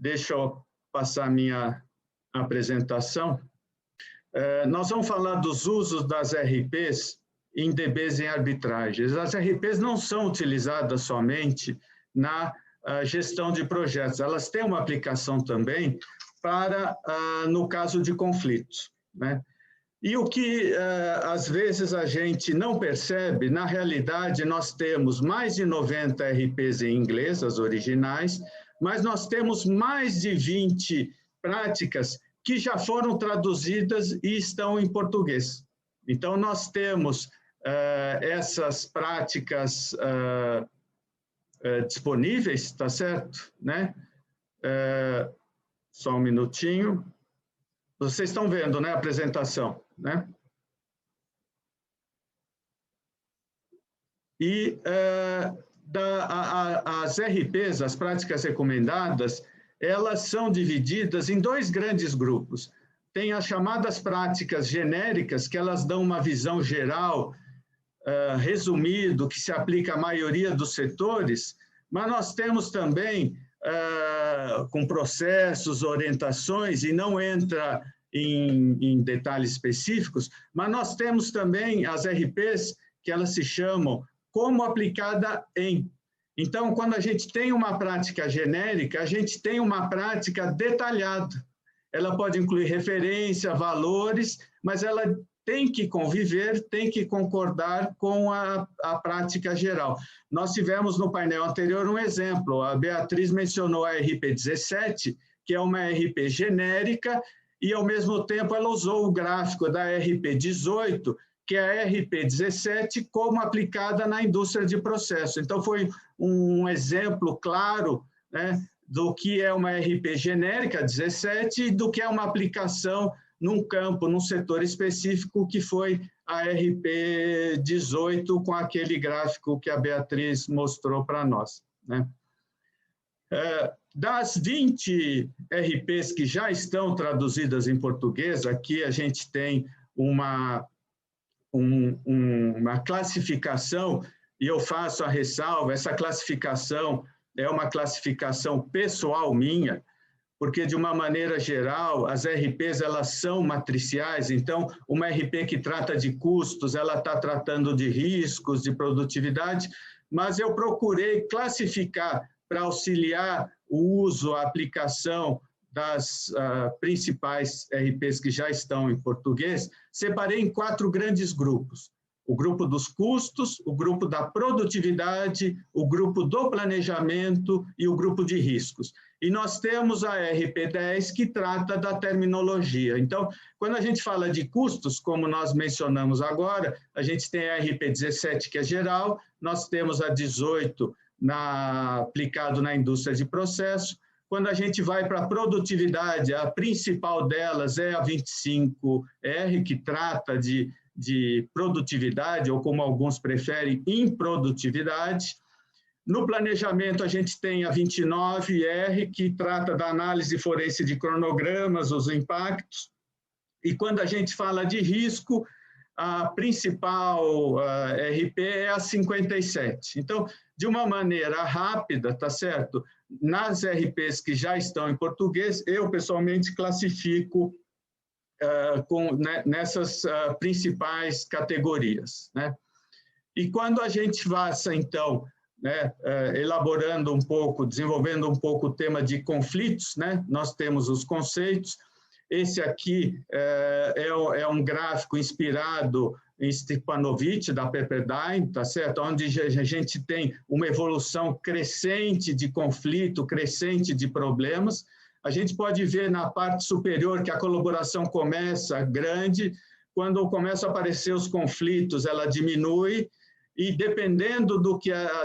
deixa eu passar a minha apresentação. Nós vamos falar dos usos das RPs em DBs em arbitragens. As RPs não são utilizadas somente na gestão de projetos, elas têm uma aplicação também para, no caso de conflitos, né? E o que, às vezes, a gente não percebe, na realidade, nós temos mais de 90 RPs em inglês, as originais, mas nós temos mais de 20 práticas que já foram traduzidas e estão em português. Então, nós temos essas práticas disponíveis, tá certo? Né? Só um minutinho. Vocês estão vendo, né, a apresentação, né? E as RPs, as práticas recomendadas, elas são divididas em dois grandes grupos. Tem as chamadas práticas genéricas, que elas dão uma visão geral, resumido, que se aplica à maioria dos setores, mas nós temos também, com processos, orientações, e não entra em detalhes específicos, mas nós temos também as RPs, que elas se chamam como aplicada em. Então, quando a gente tem uma prática genérica, a gente tem uma prática detalhada. Ela pode incluir referência, valores, mas ela tem que conviver, tem que concordar com a prática geral. Nós tivemos no painel anterior um exemplo, a Beatriz mencionou a RP17, que é uma RP genérica, e ao mesmo tempo ela usou o gráfico da RP18, que é a RP17 como aplicada na indústria de processo. Então, foi um exemplo claro, né, do que é uma RP genérica 17 e do que é uma aplicação num campo, num setor específico, que foi a RP 18, com aquele gráfico que a Beatriz mostrou para nós, né? Das 20 RPs que já estão traduzidas em português, aqui a gente tem uma classificação, e eu faço a ressalva, essa classificação é uma classificação pessoal minha, porque, de uma maneira geral, as RPs elas são matriciais, então, uma RP que trata de custos, ela está tratando de riscos, de produtividade, mas eu procurei classificar para auxiliar o uso, a aplicação das principais RPs que já estão em português, separei em 4 grandes grupos. O grupo dos custos, o grupo da produtividade, o grupo do planejamento e o grupo de riscos. E nós temos a RP10, que trata da terminologia. Então, quando a gente fala de custos, como nós mencionamos agora, a gente tem a RP17, que é geral, nós temos a 18 aplicado na indústria de processo. Quando a gente vai para a produtividade, a principal delas é a 25R, que trata de produtividade, ou como alguns preferem, improdutividade. No planejamento, a gente tem a 29R, que trata da análise forense de cronogramas, os impactos. E quando a gente fala de risco, a principal RP é a 57. Então, de uma maneira rápida, tá certo? Nas RPs que já estão em português, eu pessoalmente classifico nessas principais categorias, né? E quando a gente vai, então, né, elaborando um pouco, desenvolvendo um pouco o tema de conflitos, né? Nós temos os conceitos. Esse aqui é um gráfico inspirado em Stepanovich, da Pepperdine, tá certo? Onde a gente tem uma evolução crescente de conflito, crescente de problemas. A gente pode ver na parte superior que a colaboração começa grande, quando começam a aparecer os conflitos, ela diminui, e dependendo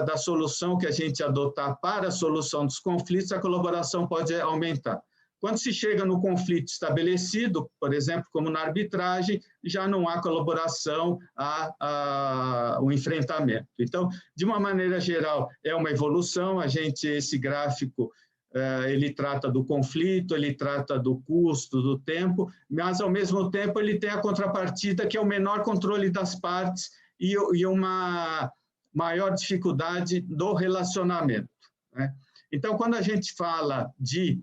da solução que a gente adotar para a solução dos conflitos, a colaboração pode aumentar. Quando se chega no conflito estabelecido, por exemplo, como na arbitragem, já não há colaboração, há o enfrentamento. Então, de uma maneira geral, é uma evolução. Esse gráfico, ele trata do conflito, ele trata do custo, do tempo, mas, ao mesmo tempo, ele tem a contrapartida, que é o menor controle das partes e uma maior dificuldade do relacionamento, né? Então, quando a gente fala de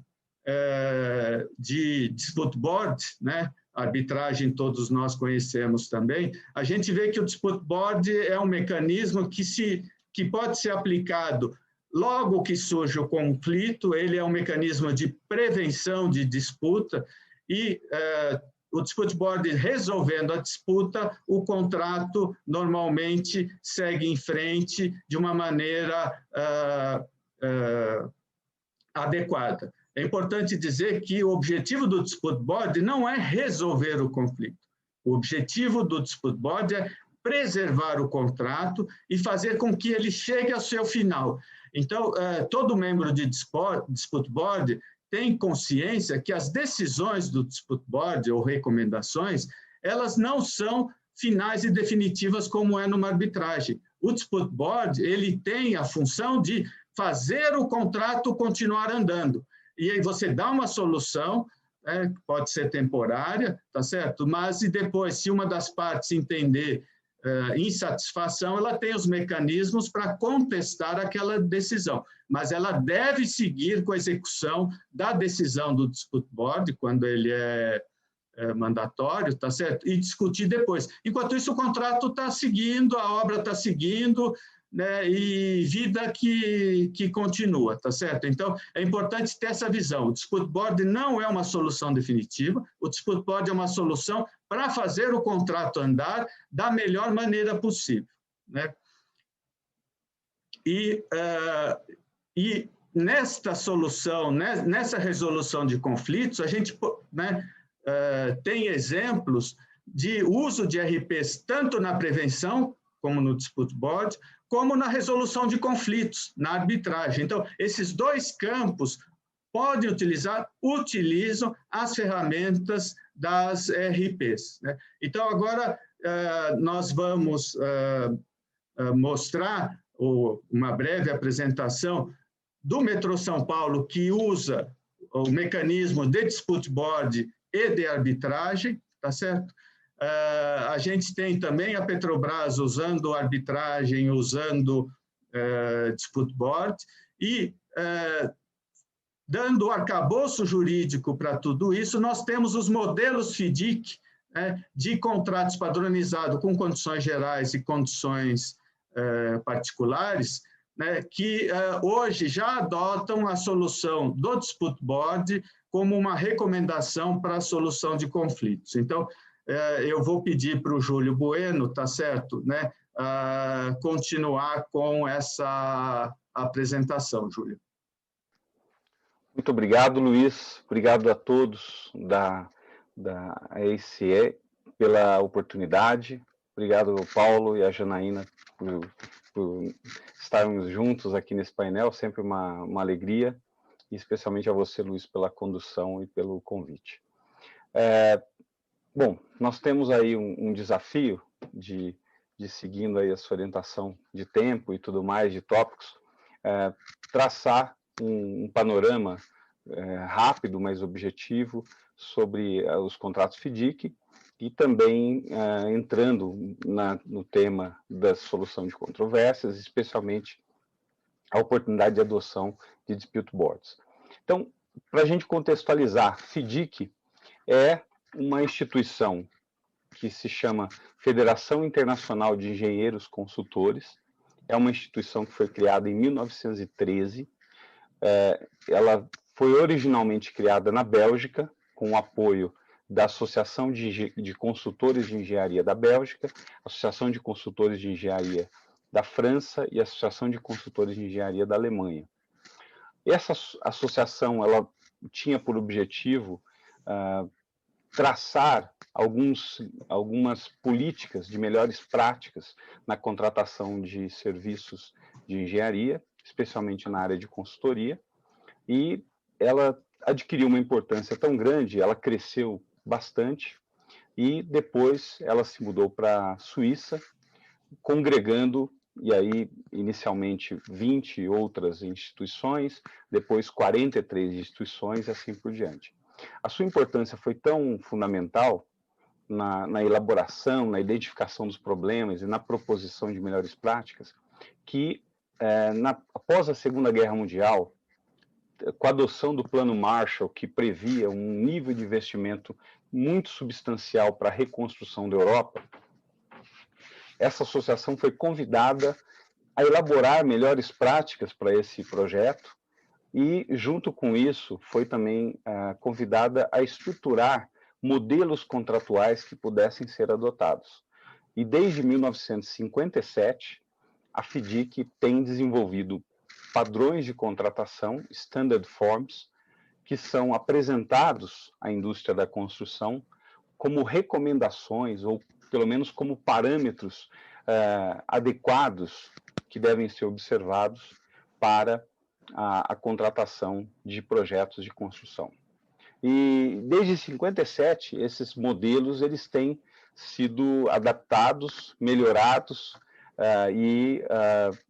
de dispute board, né? Arbitragem todos nós conhecemos também, a gente vê que o dispute board é um mecanismo que pode ser aplicado logo que surge o conflito, ele é um mecanismo de prevenção de disputa e o dispute board resolvendo a disputa, o contrato normalmente segue em frente de uma maneira adequada. É importante dizer que o objetivo do dispute board não é resolver o conflito. O objetivo do dispute board é preservar o contrato e fazer com que ele chegue ao seu final. Então, todo membro de dispute board tem consciência que as decisões do dispute board ou recomendações, elas não são finais e definitivas como é numa arbitragem. O dispute board, ele tem a função de fazer o contrato continuar andando. E aí você dá uma solução, pode ser temporária, tá certo? Mas e depois, se uma das partes entender insatisfação, ela tem os mecanismos para contestar aquela decisão, mas ela deve seguir com a execução da decisão do dispute board, quando ele é mandatório, tá certo? E discutir depois. Enquanto isso, o contrato está seguindo, a obra está seguindo, né, e vida que continua, tá certo? Então, é importante ter essa visão. O dispute board não é uma solução definitiva, o dispute board é uma solução para fazer o contrato andar da melhor maneira possível, né? E nesta solução, né, nessa resolução de conflitos, a gente, né, tem exemplos de uso de RPs tanto na prevenção, como no dispute board, como na resolução de conflitos, na arbitragem. Então, esses dois campos podem utilizam as ferramentas das RPs, né? Então, agora, nós vamos mostrar uma breve apresentação do Metrô São Paulo, que usa o mecanismo de dispute board e de arbitragem, tá certo? A gente tem também a Petrobras usando arbitragem, usando dispute board, e dando o arcabouço jurídico para tudo isso, nós temos os modelos FDIC, de contratos padronizados com condições gerais e condições particulares, né, que hoje já adotam a solução do dispute board como uma recomendação para a solução de conflitos. Então, eu vou pedir para o Júlio Bueno, tá certo, né, continuar com essa apresentação, Júlio. Muito obrigado, Luiz. Obrigado a todos da ACE pela oportunidade. Obrigado ao Paulo e à Janaína por estarmos juntos aqui nesse painel, sempre uma alegria, e especialmente a você, Luiz, pela condução e pelo convite. Bom, nós temos aí um desafio de seguindo aí a sua orientação de tempo e tudo mais, de tópicos, traçar um panorama rápido, mas objetivo, sobre os contratos FDIC, e também entrando no tema da solução de controvérsias, especialmente a oportunidade de adoção de dispute boards. Então, para a gente contextualizar, FDIC é uma instituição que se chama Federação Internacional de Engenheiros Consultores. É uma instituição que foi criada em 1913. Ela foi originalmente criada na Bélgica, com o apoio da Associação de Consultores de Engenharia da Bélgica, Associação de Consultores de Engenharia da França e Associação de Consultores de Engenharia da Alemanha. Essa associação ela tinha por objetivo traçar algumas políticas de melhores práticas na contratação de serviços de engenharia, especialmente na área de consultoria, e ela adquiriu uma importância tão grande, ela cresceu bastante, e depois ela se mudou para a Suíça, congregando, e aí inicialmente 20 outras instituições, depois 43 instituições e assim por diante. A sua importância foi tão fundamental na elaboração, na identificação dos problemas e na proposição de melhores práticas, que após a Segunda Guerra Mundial, com a adoção do Plano Marshall, que previa um nível de investimento muito substancial para a reconstrução da Europa, essa associação foi convidada a elaborar melhores práticas para esse projeto e, junto com isso, foi também convidada a estruturar modelos contratuais que pudessem ser adotados. E desde 1957, a FIDIC tem desenvolvido padrões de contratação, standard forms, que são apresentados à indústria da construção como recomendações, ou pelo menos como parâmetros adequados que devem ser observados para a contratação de projetos de construção. E desde 57, esses modelos eles têm sido adaptados, melhorados,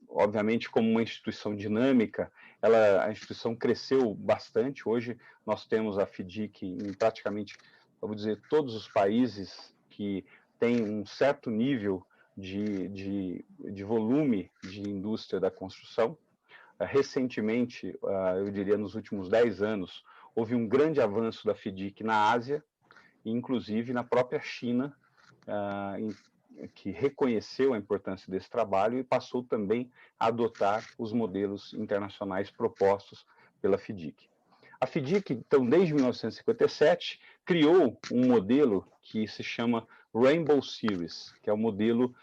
obviamente, como uma instituição dinâmica, a instituição cresceu bastante. Hoje nós temos a FIDIC em praticamente, vamos dizer, todos os países que têm um certo nível de volume de indústria da construção. Recentemente, eu diria nos últimos 10 anos, houve um grande avanço da FIDIC na Ásia, inclusive na própria China, que reconheceu a importância desse trabalho e passou também a adotar os modelos internacionais propostos pela FIDIC. A FIDIC, então, desde 1957, criou um modelo que se chama Rainbow Series, que é um modelo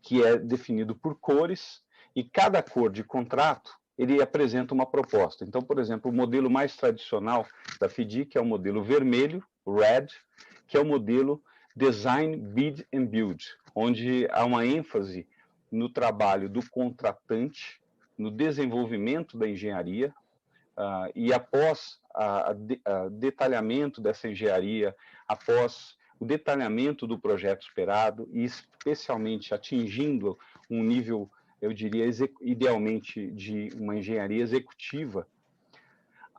que é definido por cores, e cada cor de contrato ele apresenta uma proposta. Então, por exemplo, o modelo mais tradicional da FIDIC é o modelo vermelho, Red, que é o modelo Design, Bid and Build, onde há uma ênfase no trabalho do contratante, no desenvolvimento da engenharia, e após o detalhamento dessa engenharia, após o detalhamento do projeto esperado, e especialmente atingindo um nível, eu diria, idealmente de uma engenharia executiva,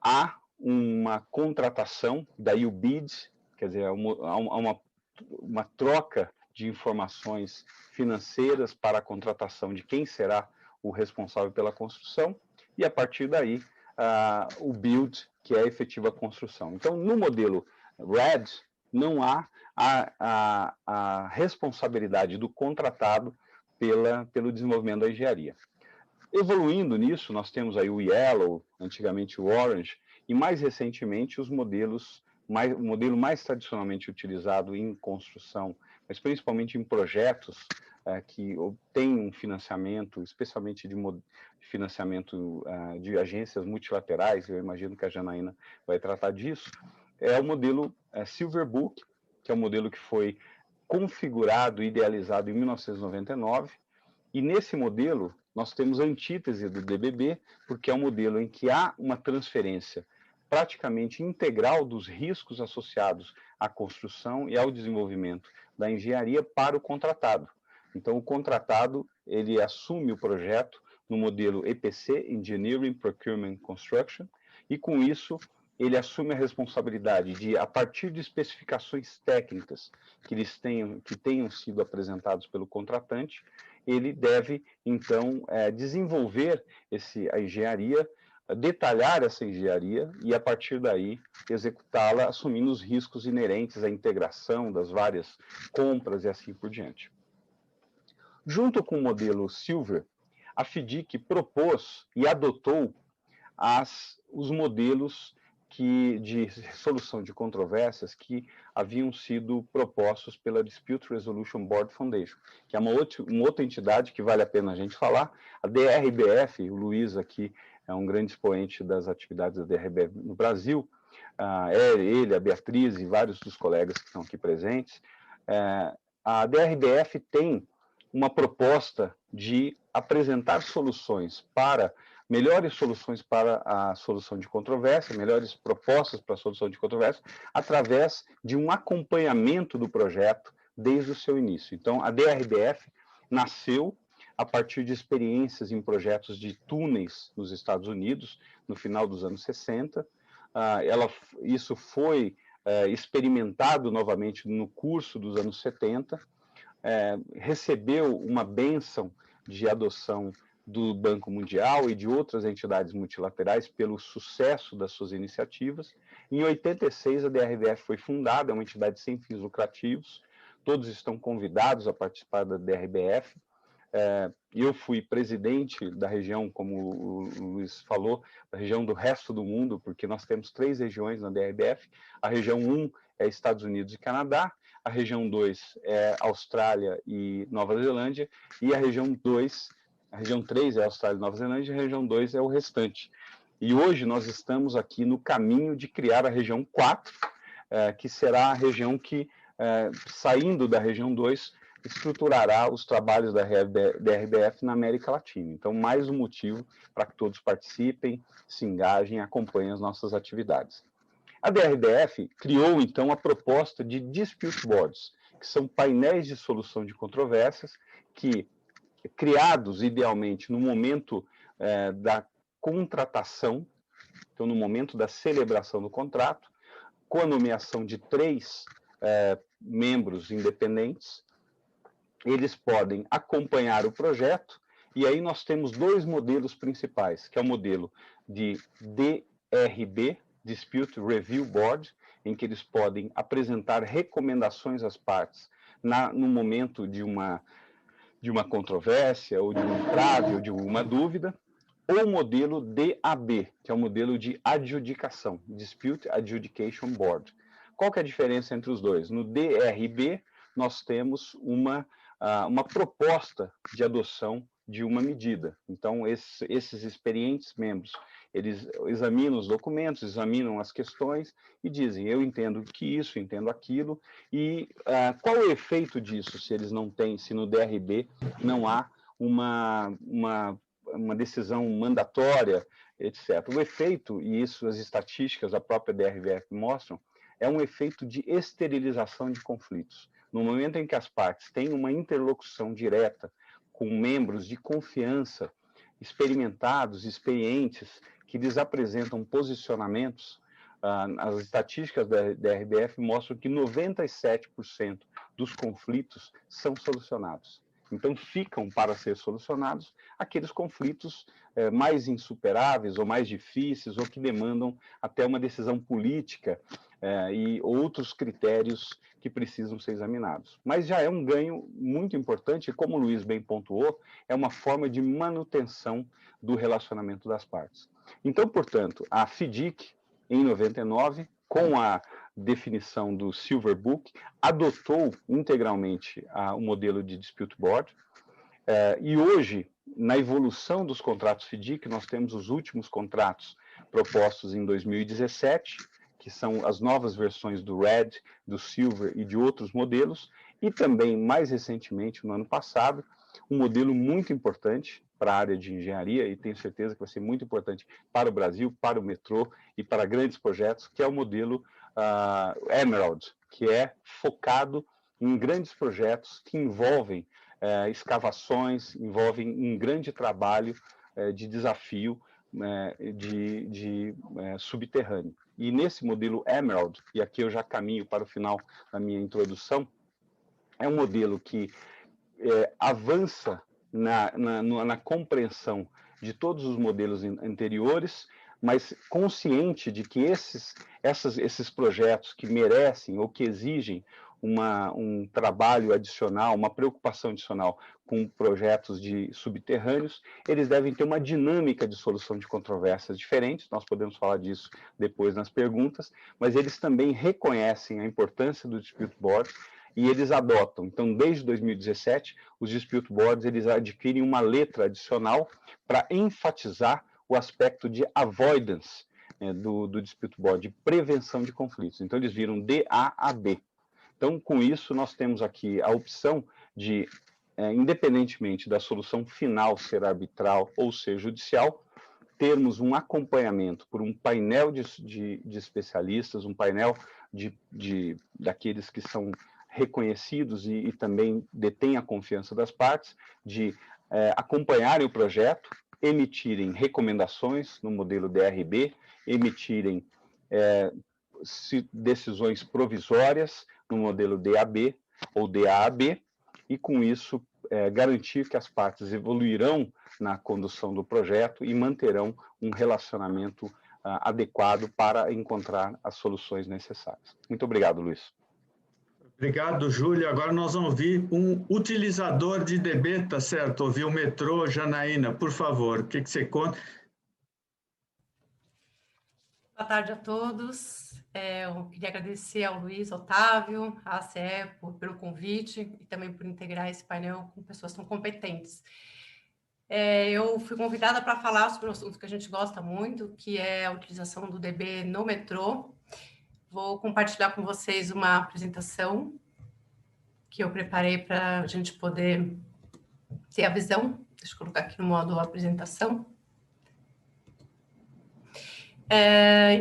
há uma contratação, daí o bid, quer dizer, há uma troca de informações financeiras para a contratação de quem será o responsável pela construção, e a partir daí o build, que é a efetiva construção. Então, no modelo RED, não há a responsabilidade do contratado pelo desenvolvimento da engenharia. Evoluindo nisso, nós temos aí o Yellow, antigamente o Orange, e mais recentemente o modelo mais tradicionalmente utilizado em construção, mas principalmente em projetos que obtêm um financiamento, especialmente de financiamento de agências multilaterais, eu imagino que a Janaína vai tratar disso, é o modelo Silver Book, que é um modelo que foi configurado e idealizado em 1999, e nesse modelo nós temos a antítese do DBB, porque é um modelo em que há uma transferência praticamente integral dos riscos associados à construção e ao desenvolvimento da engenharia para o contratado. Então, o contratado, ele assume o projeto no modelo EPC, Engineering, Procurement, Construction, e com isso ele assume a responsabilidade de, a partir de especificações técnicas que tenham sido apresentados pelo contratante, ele deve, então, desenvolver a engenharia, detalhar essa engenharia e, a partir daí, executá-la, assumindo os riscos inerentes à integração das várias compras e assim por diante. Junto com o modelo Silver, a FIDIC propôs e adotou os modelos de solução de controvérsias que haviam sido propostos pela Dispute Resolution Board Foundation, que é uma outra entidade que vale a pena a gente falar. A DRBF, o Luiz aqui é um grande expoente das atividades da DRBF no Brasil, ele, a Beatriz e vários dos colegas que estão aqui presentes. A DRBF tem uma proposta de apresentar melhores soluções para a solução de controvérsia, melhores propostas para a solução de controvérsia, através de um acompanhamento do projeto desde o seu início. Então, a DRBF nasceu a partir de experiências em projetos de túneis nos Estados Unidos, no final dos anos 60. Isso foi experimentado novamente no curso dos anos 70, recebeu uma bênção de adoção do Banco Mundial e de outras entidades multilaterais pelo sucesso das suas iniciativas. Em 86, a DRBF foi fundada, é uma entidade sem fins lucrativos, todos estão convidados a participar da DRBF. Eu fui presidente da região, como o Luiz falou, da região do resto do mundo, porque nós temos 3 regiões na DRBF. A região 1 é Estados Unidos e Canadá, a região 2 é Austrália e Nova Zelândia, e a região 3 é Austrália e Nova Zelândia, e a região 2 é o restante. E hoje nós estamos aqui no caminho de criar a região 4, que será a região que, saindo da região 2, estruturará os trabalhos da DRBF na América Latina. Então, mais um motivo para que todos participem, se engajem e acompanhem as nossas atividades. A DRBF criou, então, a proposta de Dispute Boards, que são painéis de solução de controvérsias que, criados idealmente no momento da contratação, então no momento da celebração do contrato, com a nomeação de 3 membros independentes, eles podem acompanhar o projeto, e aí nós temos 2 modelos principais, que é o modelo de DRB, Dispute Review Board, em que eles podem apresentar recomendações às partes no momento de uma controvérsia, ou de um entrave, ou de uma dúvida, ou o modelo DAB, que é o modelo de adjudicação, Dispute Adjudication Board. Qual que é a diferença entre os dois? No DRB, nós temos uma proposta de adoção de uma medida. Então, esses experientes membros, eles examinam os documentos, examinam as questões e dizem, eu entendo que isso, entendo aquilo, e qual é o efeito disso se eles não têm, se no DRB não há uma decisão mandatória, etc. O efeito, e isso as estatísticas da própria DRBF mostram, é um efeito de esterilização de conflitos. No momento em que as partes têm uma interlocução direta com membros de confiança, experimentados, experientes, que lhes apresentam posicionamentos, as estatísticas da DRBF mostram que 97% dos conflitos são solucionados. Então, ficam para ser solucionados aqueles conflitos mais insuperáveis ou mais difíceis ou que demandam até uma decisão política e outros critérios que precisam ser examinados. Mas já é um ganho muito importante e, como o Luiz bem pontuou, é uma forma de manutenção do relacionamento das partes. Então, portanto, a FDIC, em 99, com a definição do Silver Book, adotou integralmente o modelo de Dispute Board, e hoje, na evolução dos contratos FDIC, nós temos os últimos contratos propostos em 2017, que são as novas versões do Red, do Silver e de outros modelos, e também, mais recentemente, no ano passado, um modelo muito importante para a área de engenharia, e tenho certeza que vai ser muito importante para o Brasil, para o metrô e para grandes projetos, que é o modelo Emerald, que é focado em grandes projetos que envolvem escavações, envolvem um grande trabalho de desafio subterrâneo. E nesse modelo Emerald, e aqui eu já caminho para o final da minha introdução, é um modelo que avança na compreensão de todos os modelos anteriores, mas consciente de que esses projetos que merecem ou que exigem um trabalho adicional, uma preocupação adicional com projetos de subterrâneos, eles devem ter uma dinâmica de solução de controvérsias diferentes, nós podemos falar disso depois nas perguntas, mas eles também reconhecem a importância do Dispute Board e eles adotam. Então, desde 2017, os Dispute Boards eles adquirem uma letra adicional para enfatizar o aspecto de avoidance do Dispute Board, de prevenção de conflitos. Então, eles viram DAAB. Então, com isso, nós temos aqui a opção de, independentemente da solução final ser arbitral ou ser judicial, termos um acompanhamento por um painel de especialistas, um painel daqueles que são reconhecidos e também detêm a confiança das partes, de acompanharem o projeto, emitirem recomendações no modelo DRB, emitirem decisões provisórias no modelo DAB ou DAAB, e com isso garantir que as partes evoluirão na condução do projeto e manterão um relacionamento adequado para encontrar as soluções necessárias. Muito obrigado, Luiz. Obrigado, Júlio. Agora nós vamos ouvir um utilizador de DB, tá certo? Ouvir o metrô, Janaína, por favor, o que você conta? Boa tarde a todos. Eu queria agradecer ao Luiz Otávio, à ACE, pelo convite e também por integrar esse painel com pessoas tão competentes. Eu fui convidada para falar sobre um assunto que a gente gosta muito, que é a utilização do DB no metrô. Vou compartilhar com vocês uma apresentação que eu preparei para a gente poder ter a visão. Deixa eu colocar aqui no modo apresentação.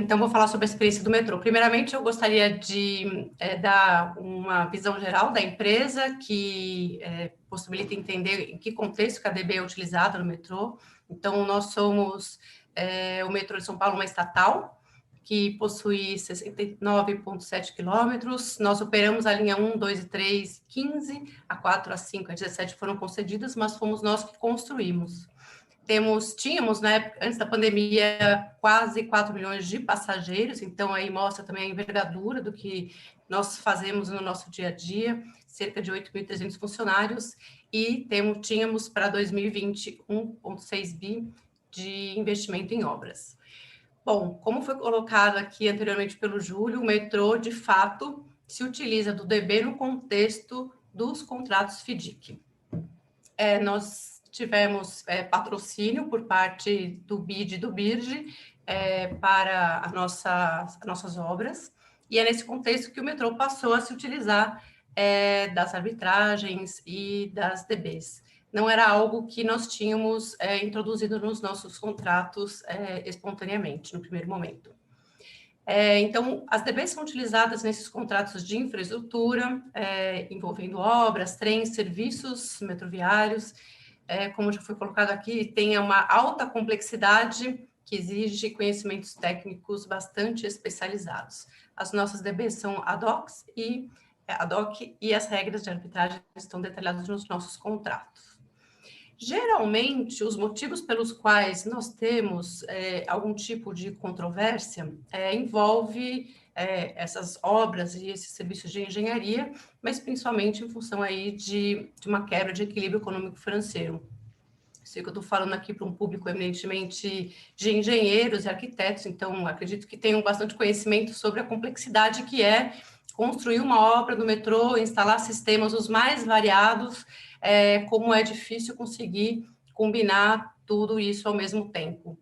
Então, vou falar sobre a experiência do metrô. Primeiramente, eu gostaria de dar uma visão geral da empresa que possibilita entender em que contexto que a DB é utilizada no metrô. Então, nós somos o metrô de São Paulo, uma estatal, que possui 69,7 quilômetros. Nós operamos a linha 1, 2 e 3, 15, a 4, a 5, a 17 foram concedidas, mas fomos nós que construímos. Tínhamos, na época, antes da pandemia, quase 4 milhões de passageiros, então aí mostra também a envergadura do que nós fazemos no nosso dia a dia, cerca de 8.300 funcionários, e tínhamos para 2020 1,6 bi de investimento em obras. Bom, como foi colocado aqui anteriormente pelo Júlio, o metrô, de fato, se utiliza do DB no contexto dos contratos FIDIC. Nós tivemos patrocínio por parte do BID e do BIRD para as nossas obras, e é nesse contexto que o metrô passou a se utilizar das arbitragens e das DBs. Não era algo que nós tínhamos introduzido nos nossos contratos espontaneamente, no primeiro momento. Então, as DBs são utilizadas nesses contratos de infraestrutura, envolvendo obras, trens, serviços metroviários. Como já foi colocado aqui, tem uma alta complexidade que exige conhecimentos técnicos bastante especializados. As nossas DBs são ad hoc e as regras de arbitragem estão detalhadas nos nossos contratos. Geralmente, os motivos pelos quais nós temos algum tipo de controvérsia envolve essas obras e esses serviços de engenharia, mas principalmente em função aí de uma quebra de equilíbrio econômico-financeiro. Sei que eu estou falando aqui para um público eminentemente de engenheiros e arquitetos, então acredito que tenham bastante conhecimento sobre a complexidade que é construir uma obra do metrô, instalar sistemas os mais variados, como é difícil conseguir combinar tudo isso ao mesmo tempo.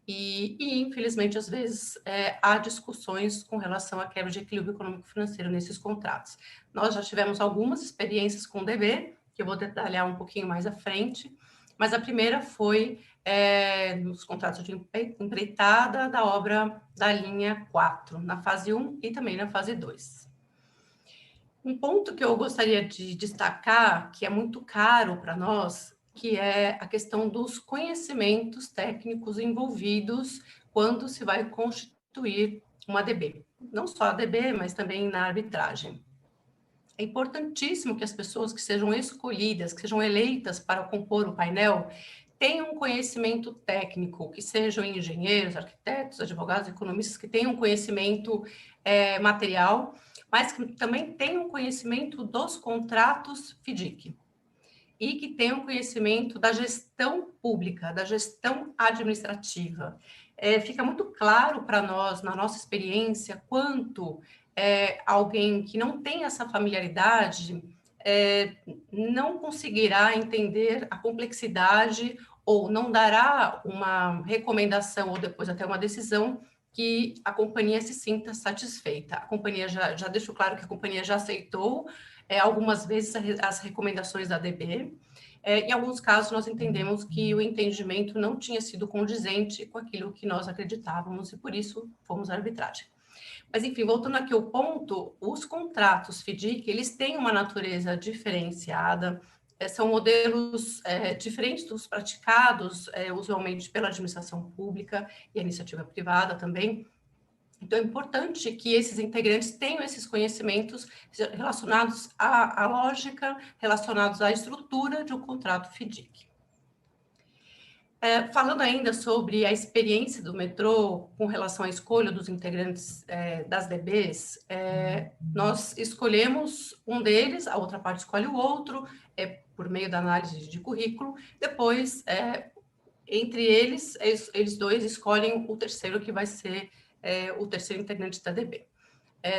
E infelizmente, às vezes, há discussões com relação à quebra de equilíbrio econômico-financeiro nesses contratos. Nós já tivemos algumas experiências com o DB, que eu vou detalhar um pouquinho mais à frente, mas a primeira foi nos contratos de empreitada da obra da linha 4, na fase 1 e também na fase 2. Um ponto que eu gostaria de destacar, que é muito caro para nós, que é a questão dos conhecimentos técnicos envolvidos quando se vai constituir uma DB. Não só a DB, mas também na arbitragem. É importantíssimo que as pessoas que sejam escolhidas, que sejam eleitas para compor o painel, tenham um conhecimento técnico, que sejam engenheiros, arquitetos, advogados, economistas, que tenham conhecimento material, mas que também tenham conhecimento dos contratos FIDIC e que tenham conhecimento da gestão pública, da gestão administrativa. Fica muito claro para nós, na nossa experiência, quanto alguém que não tem essa familiaridade não conseguirá entender a complexidade ou não dará uma recomendação ou depois até uma decisão que a companhia se sinta satisfeita. A companhia já deixou claro que a companhia já aceitou algumas vezes as recomendações da DB. Em alguns casos, nós entendemos que o entendimento não tinha sido condizente com aquilo que nós acreditávamos e, por isso, fomos à arbitragem. Mas, enfim, voltando aqui ao ponto, os contratos FIDIC, eles têm uma natureza diferenciada, são modelos diferentes dos praticados usualmente pela administração pública e a iniciativa privada também. Então, é importante que esses integrantes tenham esses conhecimentos relacionados à lógica, relacionados à estrutura de um contrato FDIC. Falando ainda sobre a experiência do metrô com relação à escolha dos integrantes das DBs, nós escolhemos um deles, a outra parte escolhe o outro, por meio da análise de currículo. Depois, entre eles dois escolhem o terceiro, que vai ser o terceiro integrante da DB.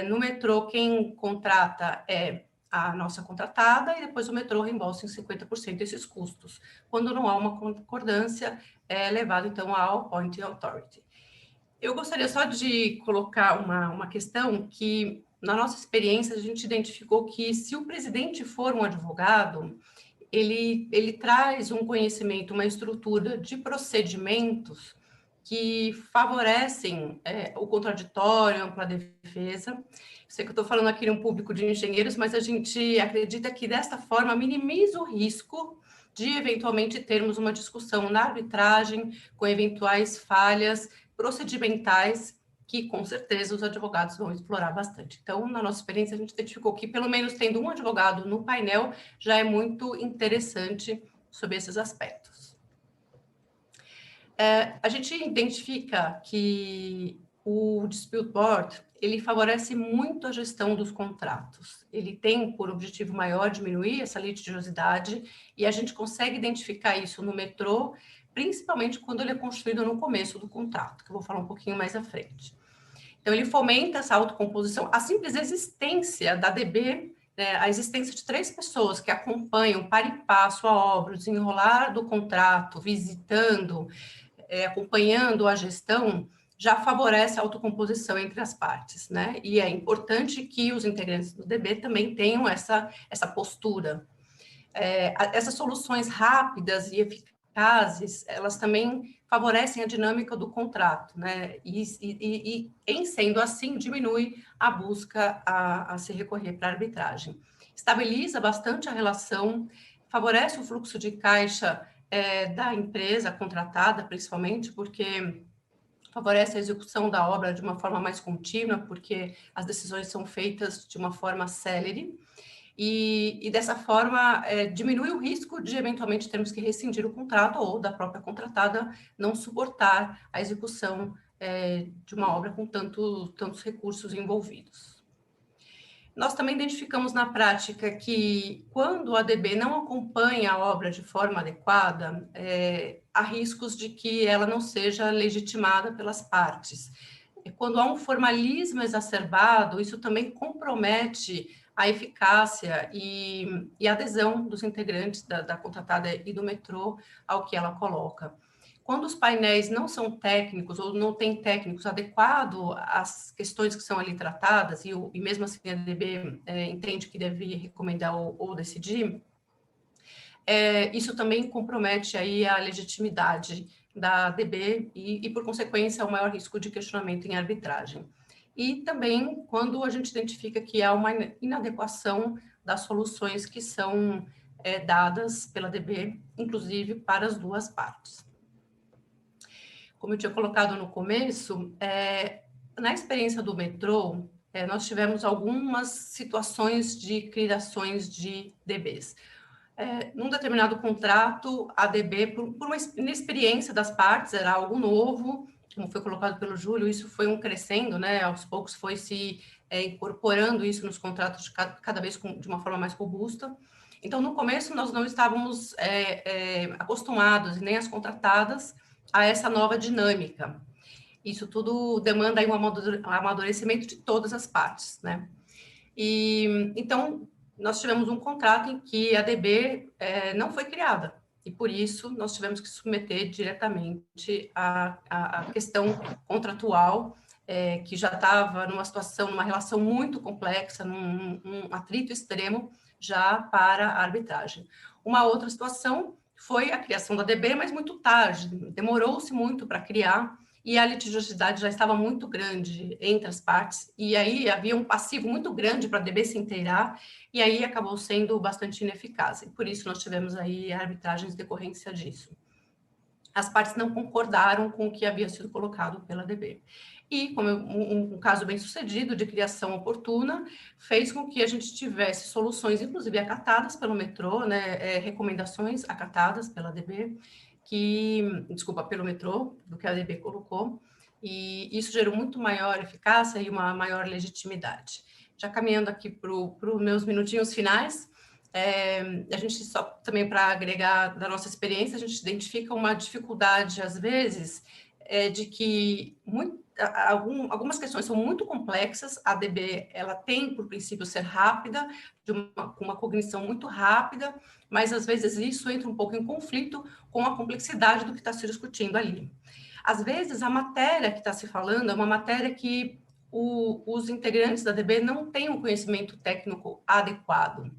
No metrô, quem contrata é a nossa contratada, e depois o metrô reembolsa em 50% esses custos. Quando não há uma concordância, é levado, então, ao Appointing Authority. Eu gostaria só de colocar uma questão que, na nossa experiência, a gente identificou que, se o presidente for um advogado, ele traz um conhecimento, uma estrutura de procedimentos que favorecem o contraditório, a ampla defesa. Sei que eu estou falando aqui em um público de engenheiros, mas a gente acredita que, desta forma, minimiza o risco de, eventualmente, termos uma discussão na arbitragem com eventuais falhas procedimentais que, com certeza, os advogados vão explorar bastante. Então, na nossa experiência, a gente identificou que, pelo menos tendo um advogado no painel, já é muito interessante sobre esses aspectos. A gente identifica que o Dispute Board, ele favorece muito a gestão dos contratos. Ele tem por objetivo maior diminuir essa litigiosidade, e a gente consegue identificar isso no metrô, principalmente quando ele é construído no começo do contrato, que eu vou falar um pouquinho mais à frente. Então, ele fomenta essa autocomposição, a simples existência da DB, a existência de 3 pessoas que acompanham para e passo a obra, o desenrolar do contrato, visitando, acompanhando a gestão, já favorece a autocomposição entre as partes, né? E é importante que os integrantes do DB também tenham essa postura. Essas soluções rápidas e eficazes, elas também favorecem a dinâmica do contrato, né? E em sendo assim, diminui a busca a se recorrer para a arbitragem. Estabiliza bastante a relação, favorece o fluxo de caixa da empresa contratada, principalmente, porque favorece a execução da obra de uma forma mais contínua, porque as decisões são feitas de uma forma célere, e dessa forma diminui o risco de, eventualmente, termos que rescindir o contrato ou da própria contratada não suportar a execução de uma obra com tantos recursos envolvidos. Nós também identificamos na prática que, quando a DB não acompanha a obra de forma adequada, há riscos de que ela não seja legitimada pelas partes. Quando há um formalismo exacerbado, isso também compromete a eficácia e a adesão dos integrantes da contratada e do metrô ao que ela coloca. Quando os painéis não são técnicos ou não têm técnicos adequados às questões que são ali tratadas, e mesmo assim a DB entende que deve recomendar ou decidir, isso também compromete aí a legitimidade da DB e, por consequência, o maior risco de questionamento em arbitragem. E também quando a gente identifica que há uma inadequação das soluções que são dadas pela DB, inclusive para as duas partes. Como eu tinha colocado no começo, na experiência do metrô, nós tivemos algumas situações de criações de DBs. Num determinado contrato, a DB, por uma inexperiência das partes, era algo novo, como foi colocado pelo Júlio, isso foi crescendo, né? Aos poucos foi se incorporando isso nos contratos cada vez de uma forma mais robusta. Então, no começo, nós não estávamos acostumados, nem as contratadas, a essa nova dinâmica. Isso tudo demanda aí um amadurecimento de todas as partes, né? E então nós tivemos um contrato em que a DB não foi criada, e por isso nós tivemos que submeter diretamente a questão contratual, que já estava numa relação muito complexa, num atrito extremo, já para a arbitragem. Uma outra situação foi a criação da DB, mas muito tarde, demorou-se muito para criar, e a litigiosidade já estava muito grande entre as partes, e aí havia um passivo muito grande para a DB se inteirar, e aí acabou sendo bastante ineficaz, e por isso nós tivemos aí arbitragens em decorrência disso. as partes não concordaram com o que havia sido colocado pela ADB. E, como um caso bem sucedido de criação oportuna, fez com que a gente tivesse soluções, inclusive acatadas pelo metrô, né, recomendações acatadas pela ADB, pelo metrô, do que a ADB colocou, e isso gerou muito maior eficácia e uma maior legitimidade. Já caminhando aqui para os meus minutinhos finais, a gente só também para agregar da nossa experiência, a gente identifica uma dificuldade, às vezes, de que algumas questões são muito complexas, a ADB ela tem, por princípio, ser rápida, com uma cognição muito rápida, mas, às vezes, isso entra um pouco em conflito com a complexidade do que está se discutindo ali. Às vezes, a matéria que está se falando é uma matéria que os integrantes da ADB não têm um conhecimento técnico adequado.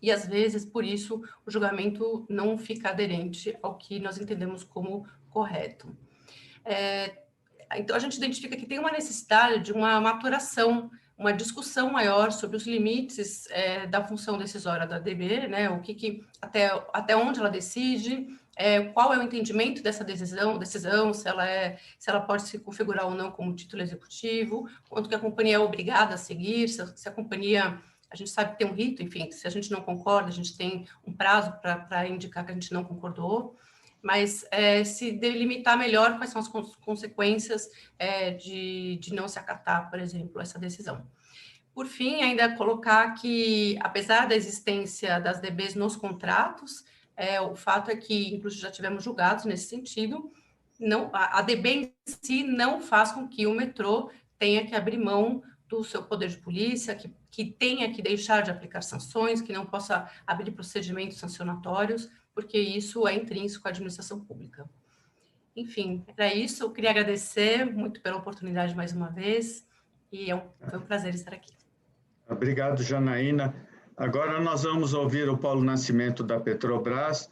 E, às vezes, por isso, o julgamento não fica aderente ao que nós entendemos como correto. Então, a gente identifica que tem uma necessidade de uma maturação, uma discussão maior sobre os limites da função decisória da ADB, né? Até onde ela decide, qual é o entendimento dessa decisão, se ela pode se configurar ou não como título executivo, quanto que a companhia é obrigada a seguir, se a companhia... A gente sabe que tem um rito, enfim, se a gente não concorda, a gente tem um prazo para indicar que a gente não concordou, mas se delimitar melhor quais são as consequências de não se acatar, por exemplo, essa decisão. Por fim, ainda colocar que, apesar da existência das DBs nos contratos, o fato é que, inclusive, já tivemos julgados nesse sentido, a DB em si não faz com que o metrô tenha que abrir mão do seu poder de polícia, que tenha que deixar de aplicar sanções, que não possa abrir procedimentos sancionatórios, porque isso é intrínseco à administração pública. Enfim, para isso, eu queria agradecer muito pela oportunidade mais uma vez, e foi um prazer estar aqui. Obrigado, Janaína. Agora nós vamos ouvir o Paulo Nascimento, da Petrobras,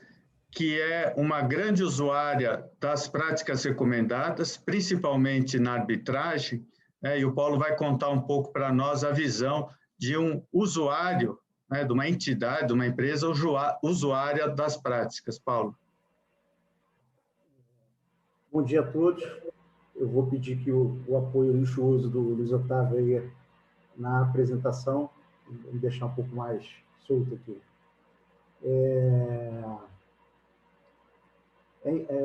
que é uma grande usuária das práticas recomendadas, principalmente na arbitragem, e o Paulo vai contar um pouco para nós a visão de um usuário, de uma entidade, de uma empresa usuária das práticas. Paulo. Bom dia a todos. Eu vou pedir que o apoio luxuoso do Luiz Otávio aí na apresentação, me deixar um pouco mais solto aqui.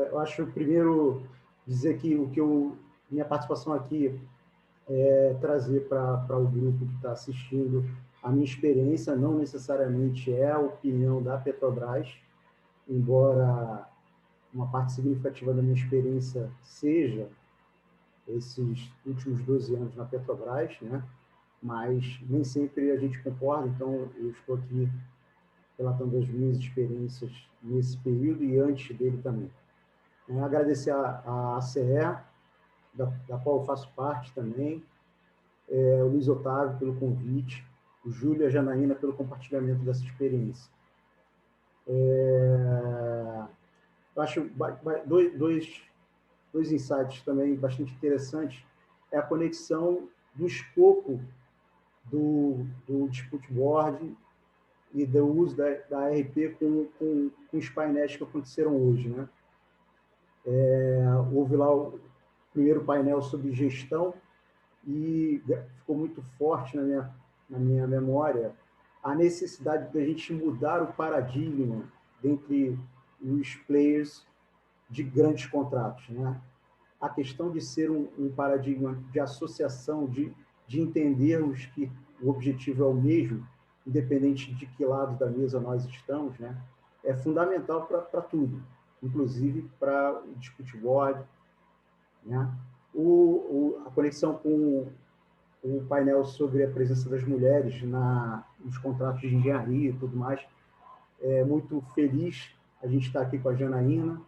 Eu acho, primeiro, dizer que minha participação aqui é trazer para o grupo que está assistindo a minha experiência, não necessariamente é a opinião da Petrobras, embora uma parte significativa da minha experiência seja esses últimos 12 anos na Petrobras, né? Mas nem sempre a gente concorda, então eu estou aqui relatando as minhas experiências nesse período e antes dele também. Agradecer a ACE, da qual eu faço parte também, o Luiz Otávio pelo convite, o Júlio e a Janaína pelo compartilhamento dessa experiência. Eu acho dois insights também bastante interessantes, é a conexão do escopo do dispute board e do uso da ARP com os painéis que aconteceram hoje, né? Houve lá o primeiro painel sobre gestão e ficou muito forte na minha memória a necessidade de a gente mudar o paradigma dentre os players de grandes contratos, né? A questão de ser um paradigma de associação, de entendermos que o objetivo é o mesmo, independente de que lado da mesa nós estamos, né? É fundamental para tudo, inclusive para o dispute board, né? A conexão com o painel sobre a presença das mulheres nos contratos de engenharia e tudo mais. Muito feliz a gente estar aqui com a Janaína,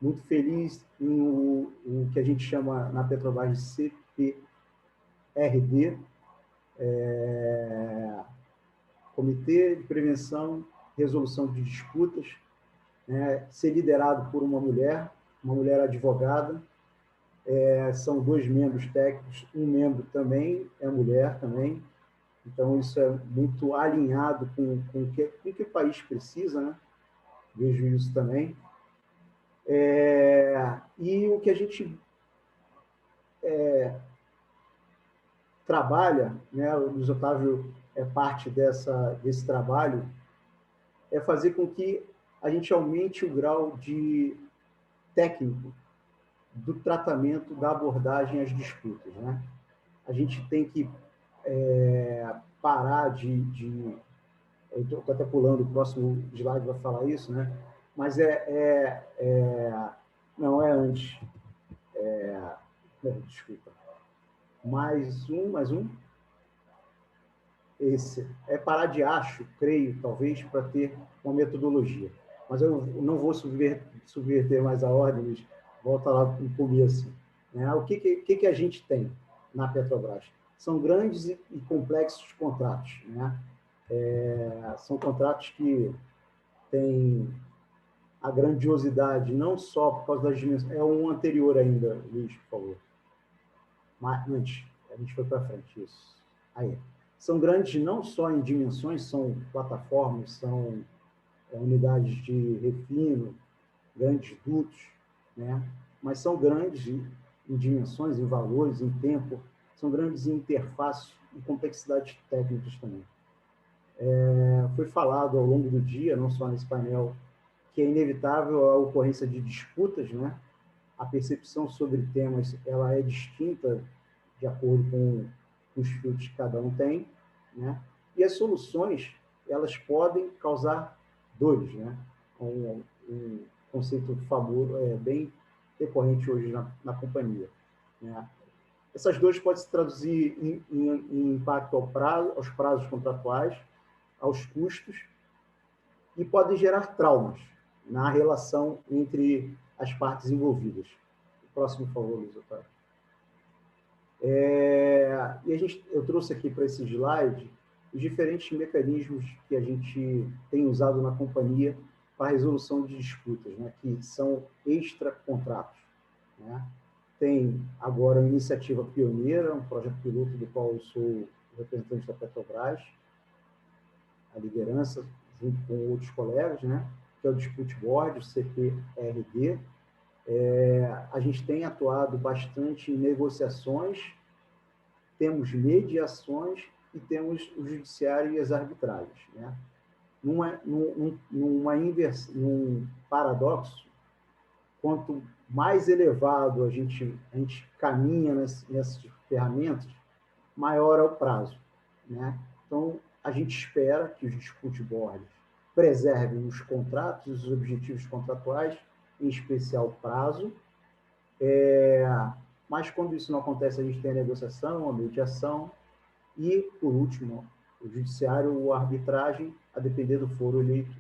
muito feliz em o que a gente chama na Petrobras de CPRD, Comitê de Prevenção e Resolução de Disputas, né, ser liderado por uma mulher advogada. São 2 membros técnicos, um membro também é mulher também, então isso é muito alinhado com o que o país precisa, né? Vejo isso também. E o que a gente trabalha, né, o Luiz Otávio é parte desse trabalho, é fazer com que a gente aumente o grau de técnico do tratamento, da abordagem às disputas, né? A gente tem que parar eu estou até pulando, o próximo slide vai falar isso, né? Mas não, é antes. Desculpa. Mais um. Esse. É parar de acho, creio, talvez, para ter uma metodologia. Mas eu não vou subverter mais a ordem, Luiz. Volta lá no começo. Né? O que a gente tem na Petrobras? São grandes e complexos contratos. Né? São contratos que têm a grandiosidade, não só por causa das dimensões. É um anterior ainda, Luiz, por favor. Mas antes, a gente foi para frente, isso. Aí. São grandes não só em dimensões, são plataformas, são unidades de refino, grandes dutos, né? Mas são grandes em dimensões, em valores, em tempo, são grandes em interfaces e complexidades técnicas também. Foi falado ao longo do dia, não só nesse painel, que é inevitável a ocorrência de disputas, né? A percepção sobre temas ela é distinta de acordo com os filtros que cada um tem, né? E as soluções elas podem causar dores, né? Um conceito famoso, bem recorrente hoje na companhia, né? Essas dores podem se traduzir em impacto aos prazos contratuais, aos custos, e podem gerar traumas na relação entre as partes envolvidas. O próximo, por favor, Luiz Otávio. Eu trouxe aqui para esse slide os diferentes mecanismos que a gente tem usado na companhia para a resolução de disputas, né, que são extracontratos. Né? Tem agora uma iniciativa pioneira, um projeto piloto do qual eu sou representante da Petrobras, a liderança, junto com outros colegas, né, que é o Dispute Board, o CPRD. A gente tem atuado bastante em negociações, temos mediações e temos o judiciário e as arbitragens. Né? Num paradoxo, quanto mais elevado a gente caminha nessas ferramentas, maior é o prazo. Né? Então, a gente espera que os dispute boards preservem os contratos, os objetivos contratuais, em especial o prazo, mas quando isso não acontece, a gente tem a negociação, a mediação e, por último, o judiciário ou a arbitragem, a depender do foro eleito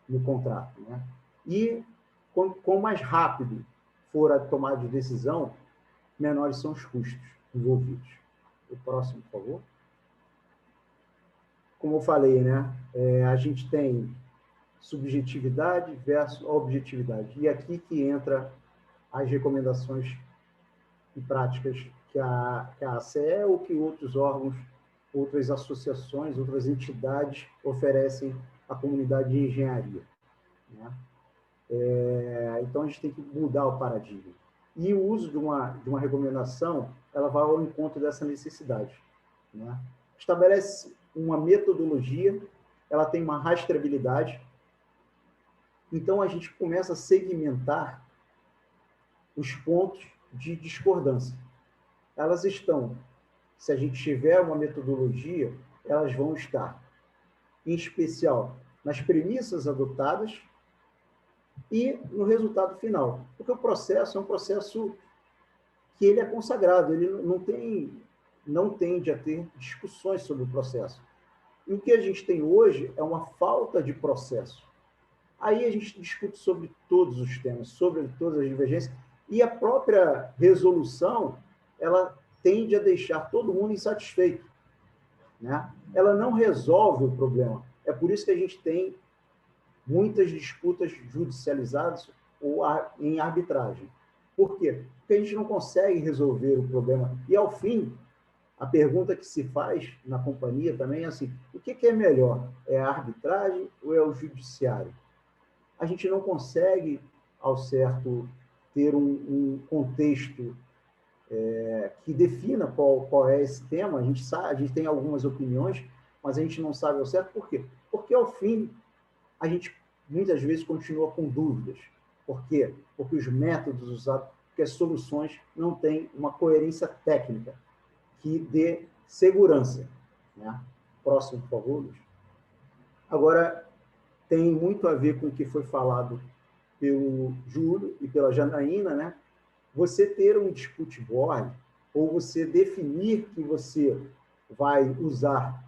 no contrato. Né? E, quanto mais rápido for a tomada de decisão, menores são os custos envolvidos. O próximo, por favor. Como eu falei, né? A gente tem subjetividade versus objetividade. E aqui que entra as recomendações e práticas que a ACE ou que outros órgãos, outras associações, outras entidades oferecem à comunidade de engenharia. Né? Então, a gente tem que mudar o paradigma. E o uso de uma recomendação, ela vai ao encontro dessa necessidade. Né? Estabelece uma metodologia, ela tem uma rastreabilidade, então a gente começa a segmentar os pontos de discordância. Elas estão, se a gente tiver uma metodologia, elas vão estar, em especial, nas premissas adotadas e no resultado final. Porque o processo é um processo que ele é consagrado, ele não tende a ter discussões sobre o processo. E o que a gente tem hoje é uma falta de processo. Aí a gente discute sobre todos os temas, sobre todas as divergências, e a própria resolução, ela tende a deixar todo mundo insatisfeito. Né? Ela não resolve o problema. É por isso que a gente tem muitas disputas judicializadas ou em arbitragem. Por quê? Porque a gente não consegue resolver o problema. E, ao fim, a pergunta que se faz na companhia também é assim, o que é melhor? É a arbitragem ou é o judiciário? A gente não consegue ao certo ter um contexto que defina qual é esse tema. A gente sabe, a gente tem algumas opiniões, mas a gente não sabe ao certo por quê. Porque, ao fim, a gente muitas vezes continua com dúvidas. Por quê? Porque os métodos usados, porque as soluções não têm uma coerência técnica que dê segurança. Né? Próximo, por favor, Luiz. Agora, tem muito a ver com o que foi falado pelo Júlio e pela Janaína, né? Você ter um dispute board, ou você definir que você vai usar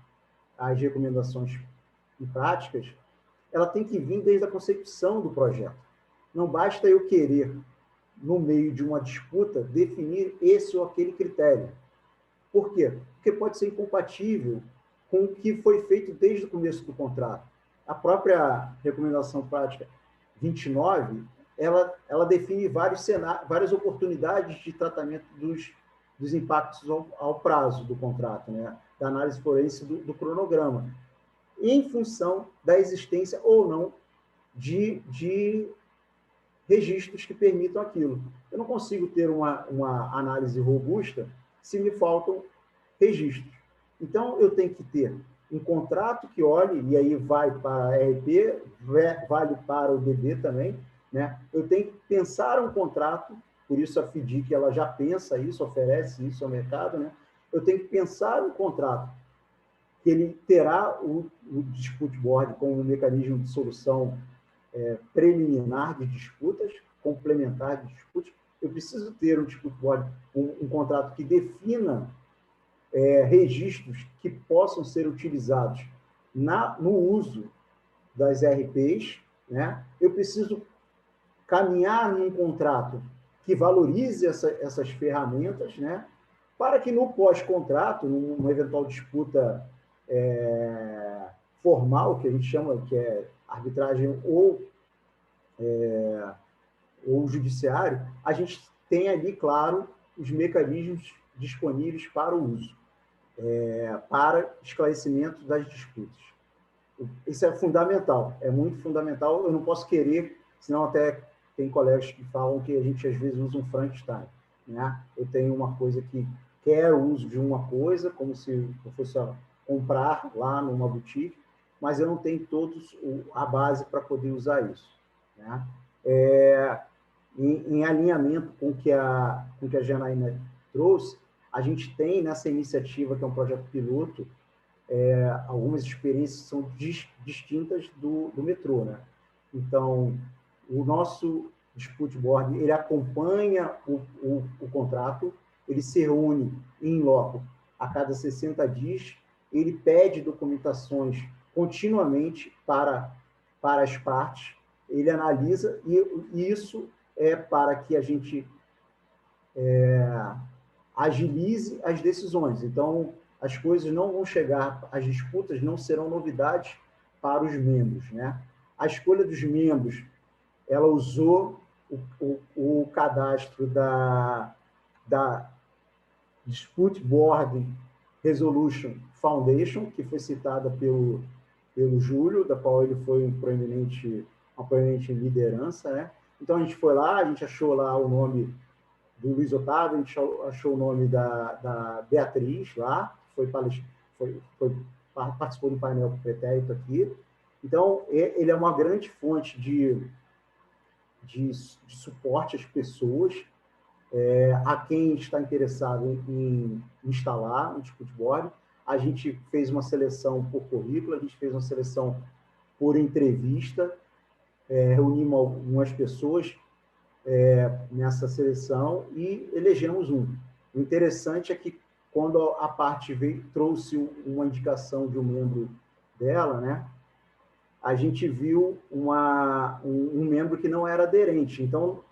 as recomendações e práticas, ela tem que vir desde a concepção do projeto. Não basta eu querer, no meio de uma disputa, definir esse ou aquele critério. Por quê? Porque pode ser incompatível com o que foi feito desde o começo do contrato. A própria recomendação prática 29, ela define vários cenários, várias oportunidades de tratamento dos impactos ao prazo do contrato, né? Da análise forense do cronograma, em função da existência ou não de registros que permitam aquilo. Eu não consigo ter uma análise robusta se me faltam registros. Então, eu tenho que ter um contrato que olhe, e aí vai para a RP, vale para o DB também, né? Eu tenho que pensar um contrato, por isso a FDIC ela já pensa isso, oferece isso ao mercado, né? Eu tenho que pensar um contrato que ele terá o dispute board como um mecanismo de solução preliminar de disputas, complementar de disputas. Eu preciso ter um dispute board, um contrato que defina registros que possam ser utilizados no uso das RPs, né? Eu preciso caminhar num contrato que valorize essas ferramentas, né? Para que no pós-contrato, numa eventual disputa formal, que a gente chama que é arbitragem ou judiciário, a gente tem ali, claro, os mecanismos disponíveis para o uso, para esclarecimento das disputas. Isso é fundamental, é muito fundamental. Eu não posso querer, senão até tem colegas que falam que a gente às vezes usa um Frankenstein, né? Eu tenho uma coisa que quer o uso de uma coisa, como se eu fosse comprar lá numa boutique, mas eu não tenho todos a base para poder usar isso, né? Em alinhamento com o que a Janaína trouxe, a gente tem nessa iniciativa, que é um projeto piloto, algumas experiências são distintas do metrô, né? Então, o nosso dispute board, ele acompanha o contrato, ele se reúne em loco a cada 60 dias, ele pede documentações continuamente para as partes, ele analisa, e isso é para que a gente agilize as decisões. Então, as coisas não vão chegar, as disputas não serão novidades para os membros, né? A escolha dos membros, ela usou o cadastro da Dispute Board Resolution Foundation, que foi citada pelo Júlio, da qual ele foi uma proeminente liderança, né? Então, a gente foi lá, a gente achou lá o nome do Luiz Otávio, a gente achou o nome da Beatriz lá, participou do painel pretérito aqui. Então, ele é uma grande fonte de suporte às pessoas, a quem está interessado em instalar um dispute board. A gente fez uma seleção por currículo, a gente fez uma seleção por entrevista, reunimos algumas pessoas nessa seleção e elegemos um. O interessante é que, quando a parte trouxe uma indicação de um membro dela, né, a gente viu um membro que não era aderente. Então,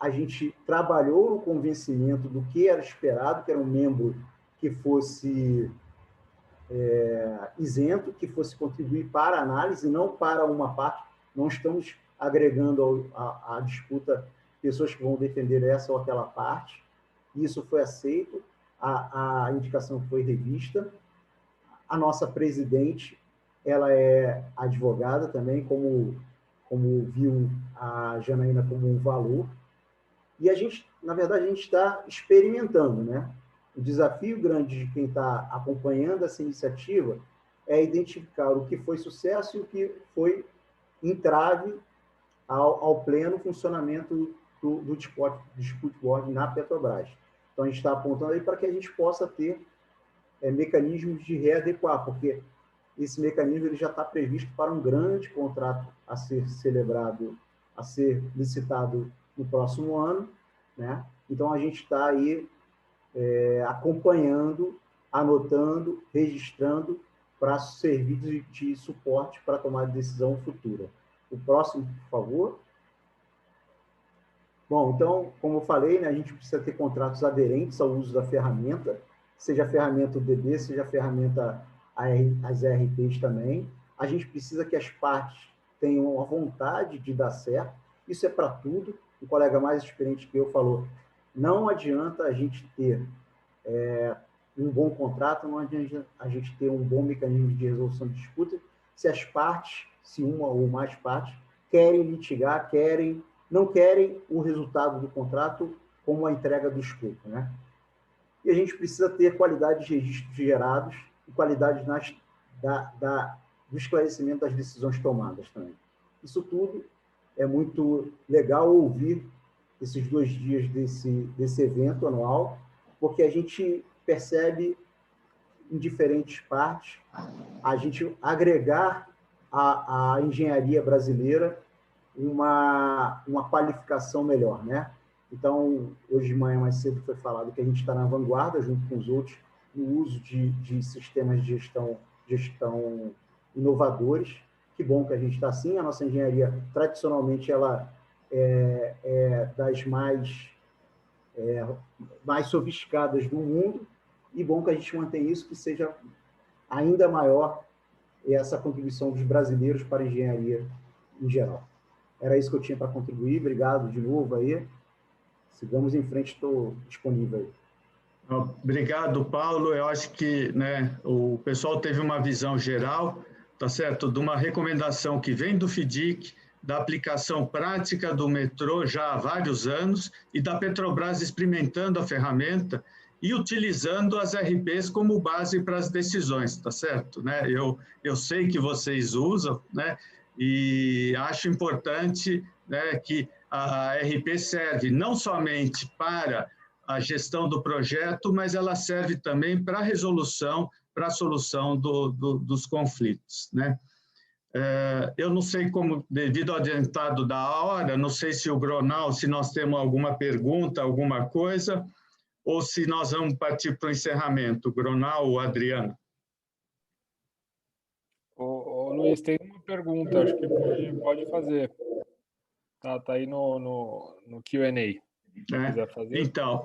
a gente trabalhou no convencimento do que era esperado, que era um membro que fosse isento, que fosse contribuir para a análise, não para uma parte. Não estamos agregando à disputa pessoas que vão defender essa ou aquela parte. Isso foi aceito, a indicação foi revista. A nossa presidente, ela é advogada também, como como viu a Janaína como um valor. E a gente, na verdade, a gente está experimentando, né? O desafio grande de quem está acompanhando essa iniciativa é identificar o que foi sucesso e o que foi entrave ao pleno funcionamento do Disputeboard na Petrobras. Então, a gente está apontando aí para que a gente possa ter mecanismos de readequar, porque esse mecanismo ele já está previsto para um grande contrato a ser celebrado, a ser licitado no próximo ano, né? Então, a gente está aí acompanhando, anotando, registrando para servir de suporte para tomar decisão futura. O próximo, por favor. Bom, então, como eu falei, né, a gente precisa ter contratos aderentes ao uso da ferramenta, seja a ferramenta DB, seja a ferramenta as ERPs também. A gente precisa que as partes tenham a vontade de dar certo. Isso é para tudo. O colega mais experiente que eu falou, não adianta a gente ter um bom contrato, não adianta a gente ter um bom mecanismo de resolução de disputa, se as partes, se uma ou mais partes, querem litigar, não querem o resultado do contrato como a entrega do escopo, né? E a gente precisa ter qualidade de registros gerados e qualidade do esclarecimento das decisões tomadas também. Isso tudo é muito legal ouvir esses 2 dias desse evento anual, porque a gente percebe em diferentes partes a gente agregar à engenharia brasileira uma qualificação melhor, né? Então, hoje de manhã, mais cedo, foi falado que a gente está na vanguarda, junto com os outros, no uso de sistemas de gestão inovadores. Que bom que a gente está assim. A nossa engenharia, tradicionalmente, ela é das mais sofisticadas do mundo, e bom que a gente mantém isso, que seja ainda maior essa contribuição dos brasileiros para a engenharia em geral. Era isso que eu tinha para contribuir. Obrigado de novo aí. Sigamos em frente, estou disponível aí. Obrigado, Paulo. Eu acho que, né, o pessoal teve uma visão geral, tá certo, de uma recomendação que vem do FDIC, da aplicação prática do metrô já há vários anos e da Petrobras experimentando a ferramenta e utilizando as RPs como base para as decisões, tá certo? Né? Eu sei que vocês usam, né? E acho importante, né, que a RP serve não somente para a gestão do projeto, mas ela serve também para a resolução, para a solução dos conflitos, né? Eu não sei como, devido ao adiantado da hora, não sei se o Gronal, se nós temos alguma pergunta, alguma coisa, ou se nós vamos partir para o encerramento. Gronal ou Adriano? Ô, Luiz, tem uma pergunta, acho que pode fazer. Tá aí no Q&A. Então,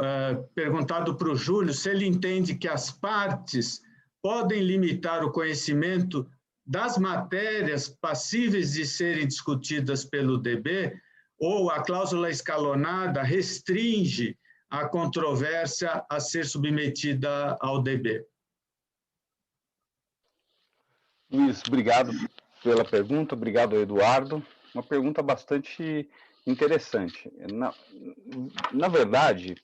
perguntado para o Júlio se ele entende que as partes podem limitar o conhecimento das matérias passíveis de serem discutidas pelo DB, ou a cláusula escalonada restringe a controvérsia a ser submetida ao DB. Luiz, obrigado pela pergunta, obrigado, Eduardo. Uma pergunta bastante interessante. Na verdade,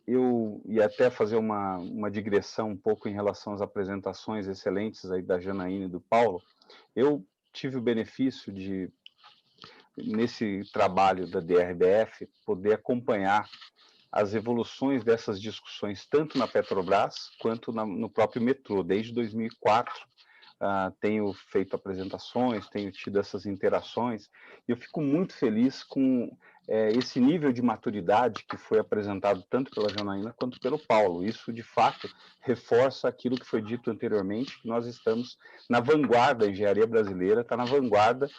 eu ia até fazer uma digressão um pouco em relação às apresentações excelentes aí da Janaína e do Paulo. Eu tive o benefício de, nesse trabalho da DRBF, poder acompanhar as evoluções dessas discussões, tanto na Petrobras quanto no próprio metrô. Desde 2004, tenho feito apresentações, tenho tido essas interações, e eu fico muito feliz com esse nível de maturidade que foi apresentado tanto pela Janaína quanto pelo Paulo. Isso, de fato, reforça aquilo que foi dito anteriormente, que nós estamos na vanguarda, a engenharia brasileira está na vanguarda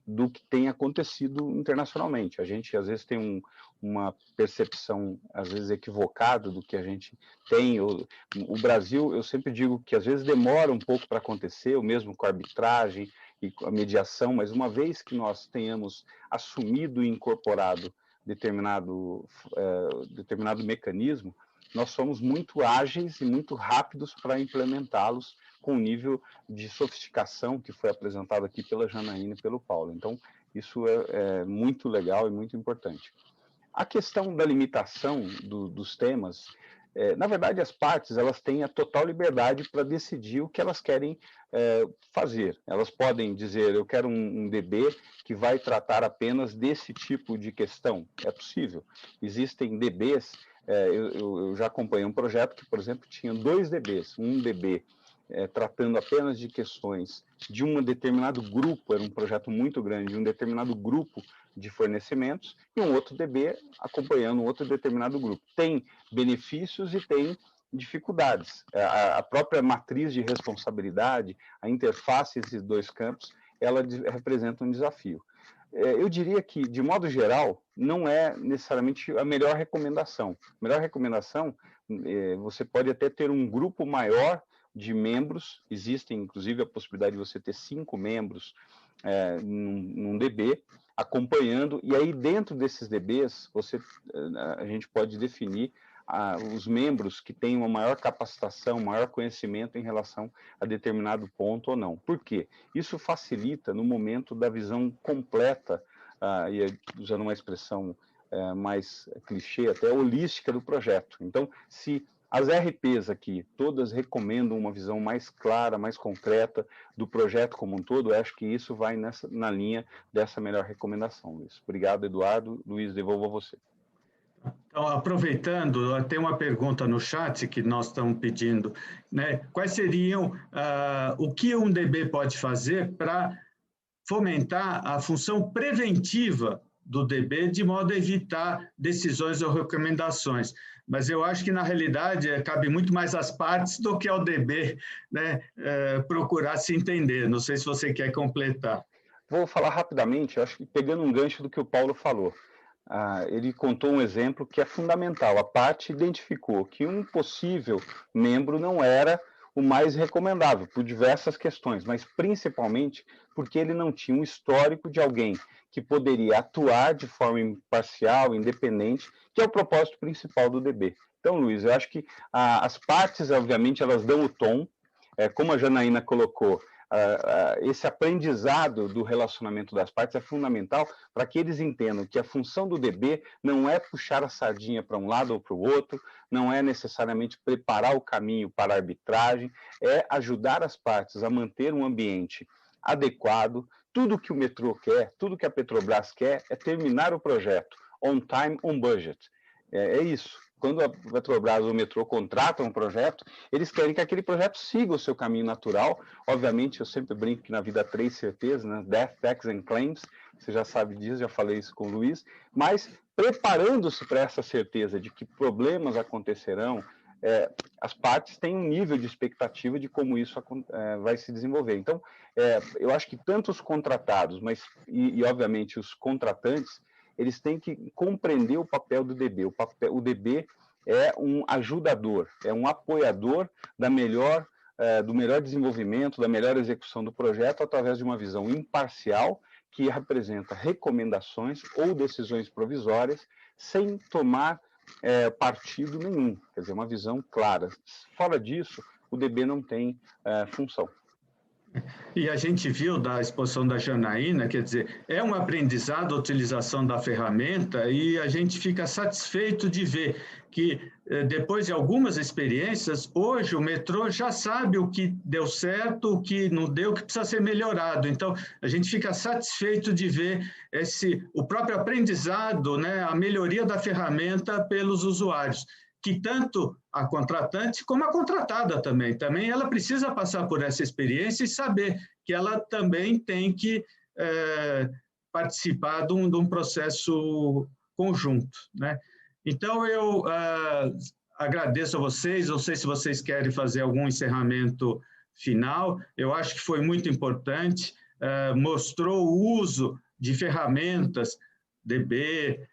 do que tem acontecido internacionalmente. A gente, às vezes, tem uma percepção, às vezes, equivocada do que a gente tem. O Brasil, eu sempre digo que, às vezes, demora um pouco para acontecer, o mesmo com a arbitragem e com a mediação, mas uma vez que nós tenhamos assumido e incorporado determinado mecanismo, nós somos muito ágeis e muito rápidos para implementá-los com o nível de sofisticação que foi apresentado aqui pela Janaína e pelo Paulo. Então, isso é muito legal e muito importante. A questão da limitação dos temas, na verdade, as partes elas têm a total liberdade para decidir o que elas querem fazer. Elas podem dizer, eu quero um DB que vai tratar apenas desse tipo de questão. É possível. Existem DBs, eu já acompanhei um projeto que, por exemplo, tinha 2 DBs. Um DB tratando apenas de questões de um determinado grupo, era um projeto muito grande, de um determinado grupo de fornecimentos, e um outro DB acompanhando um outro determinado grupo. Tem benefícios e tem dificuldades. A própria matriz de responsabilidade, a interface desses 2 campos, ela representa um desafio. Eu diria que, de modo geral, não é necessariamente a melhor recomendação. A melhor recomendação, você pode até ter um grupo maior de membros, existe inclusive a possibilidade de você ter 5 membros num DB, acompanhando, e aí dentro desses DBs, a gente pode definir os membros que têm uma maior capacitação, maior conhecimento em relação a determinado ponto ou não. Por quê? Isso facilita no momento da visão completa, e usando uma expressão mais clichê, até holística do projeto. Então, se as RPs aqui, todas recomendam uma visão mais clara, mais concreta do projeto como um todo, eu acho que isso vai na linha dessa melhor recomendação, Luiz. Obrigado, Eduardo. Luiz, devolvo a você. Então, aproveitando, tem uma pergunta no chat que nós estamos pedindo, né? Quais seriam, o que um DB pode fazer para fomentar a função preventiva do DB, de modo a evitar decisões ou recomendações? Mas eu acho que, na realidade, cabe muito mais às partes do que ao DB, né, procurar se entender. Não sei se você quer completar. Vou falar rapidamente, eu acho que pegando um gancho do que o Paulo falou. Ele contou um exemplo que é fundamental. A parte identificou que um possível membro não era o mais recomendável, por diversas questões, mas principalmente porque ele não tinha um histórico de alguém que poderia atuar de forma imparcial, independente, que é o propósito principal do DB. Então, Luiz, eu acho que as partes, obviamente, elas dão o tom, como a Janaína colocou, esse aprendizado do relacionamento das partes é fundamental para que eles entendam que a função do DB não é puxar a sardinha para um lado ou para o outro, não é necessariamente preparar o caminho para a arbitragem, é ajudar as partes a manter um ambiente adequado. Tudo que o metrô quer, tudo que a Petrobras quer é terminar o projeto on time, on budget. É isso. Quando a Petrobras ou o metrô contratam um projeto, eles querem que aquele projeto siga o seu caminho natural. Obviamente, eu sempre brinco que na vida há 3 certezas, né? Death, Tax and Claims, você já sabe disso, já falei isso com o Luiz, mas preparando-se para essa certeza de que problemas acontecerão, as partes têm um nível de expectativa de como isso vai se desenvolver. Então, eu acho que tanto os contratados, e obviamente os contratantes, eles têm que compreender o papel do DB. O DB é um ajudador, é um apoiador do melhor desenvolvimento, da melhor execução do projeto, através de uma visão imparcial, que representa recomendações ou decisões provisórias, sem tomar partido nenhum, quer dizer, uma visão clara. Fora disso, o DB não tem função. E a gente viu da exposição da Janaína, quer dizer, é um aprendizado a utilização da ferramenta e a gente fica satisfeito de ver que, depois de algumas experiências, hoje o metrô já sabe o que deu certo, o que não deu, o que precisa ser melhorado. Então, a gente fica satisfeito de ver o próprio aprendizado, né, a melhoria da ferramenta pelos usuários, que tanto a contratante como a contratada também ela precisa passar por essa experiência e saber que ela também tem que participar de um processo conjunto, né? Então, eu agradeço a vocês, não sei se vocês querem fazer algum encerramento final, eu acho que foi muito importante, mostrou o uso de ferramentas, DB,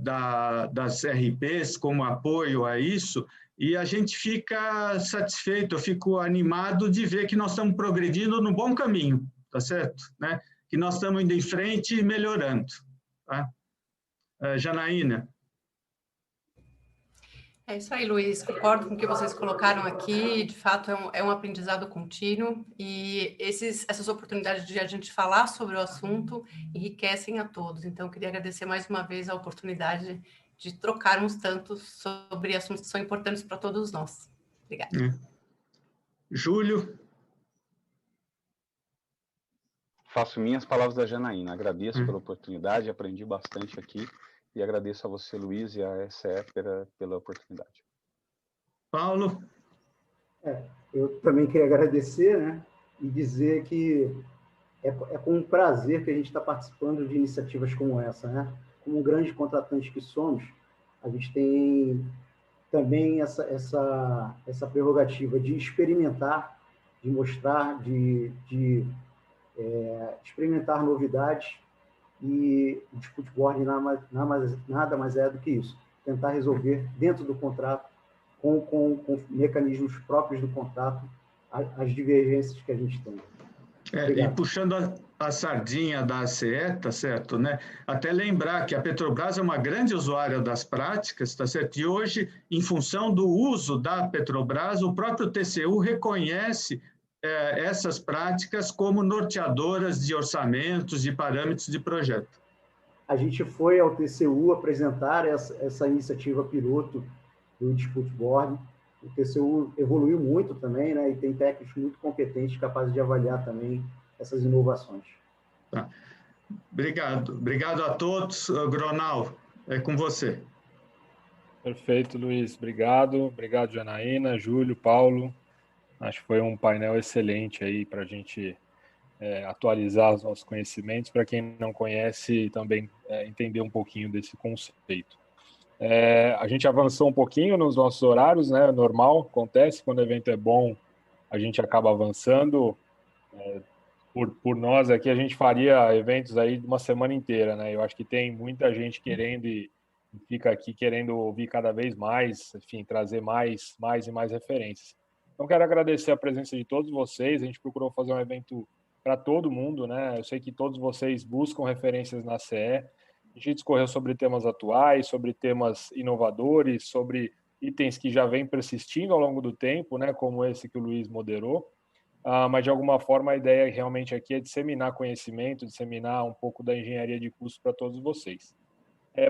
das RPs como apoio a isso, e a gente fica satisfeito, eu fico animado de ver que nós estamos progredindo no bom caminho, tá certo? Né? Que nós estamos indo em frente e melhorando. Tá? Janaína. É isso aí, Luiz. Concordo com o que vocês colocaram aqui. De fato, é um aprendizado contínuo e essas oportunidades de a gente falar sobre o assunto enriquecem a todos. Então, eu queria agradecer mais uma vez a oportunidade de trocarmos tanto sobre assuntos que são importantes para todos nós. Obrigada. Júlio. Faço minhas palavras da Janaína. Agradeço pela oportunidade, aprendi bastante aqui e agradeço a você, Luiz, e a SE pela oportunidade. Paulo. Eu também queria agradecer, né, e dizer que é com prazer que a gente está participando de iniciativas como essa, né? Como um grande contratante que somos, a gente tem também essa prerrogativa de experimentar, de mostrar, de experimentar novidades, e o footboard nada mais é do que isso, tentar resolver dentro do contrato, com mecanismos próprios do contrato, as divergências que a gente tem. E puxando a sardinha da ACE, tá certo, né? Até lembrar que a Petrobras é uma grande usuária das práticas, tá certo? E hoje, em função do uso da Petrobras, o próprio TCU reconhece essas práticas como norteadoras de orçamentos, de parâmetros de projeto. A gente foi ao TCU apresentar essa iniciativa piloto do Footboard. O TCU evoluiu muito também, né? E tem técnicos muito competentes, capazes de avaliar também essas inovações. Tá. Obrigado a todos. Gronal, é com você. Perfeito, Luiz. Obrigado, Janaína, Júlio, Paulo. Acho que foi um painel excelente aí para a gente atualizar os nossos conhecimentos, para quem não conhece também entender um pouquinho desse conceito. A gente avançou um pouquinho nos nossos horários, né? Normal, acontece, quando o evento é bom, a gente acaba avançando. Por nós aqui, a gente faria eventos aí de uma semana inteira, né? Eu acho que tem muita gente querendo e fica aqui querendo ouvir cada vez mais, enfim, trazer mais e mais referências. Então, quero agradecer a presença de todos vocês. A gente procurou fazer um evento para todo mundo, né? Eu sei que todos vocês buscam referências na CE. A gente discorreu sobre temas atuais, sobre temas inovadores, sobre itens que já vêm persistindo ao longo do tempo, né? Como esse que o Luiz moderou. Mas, de alguma forma, a ideia realmente aqui é disseminar conhecimento, disseminar um pouco da engenharia de custo para todos vocês.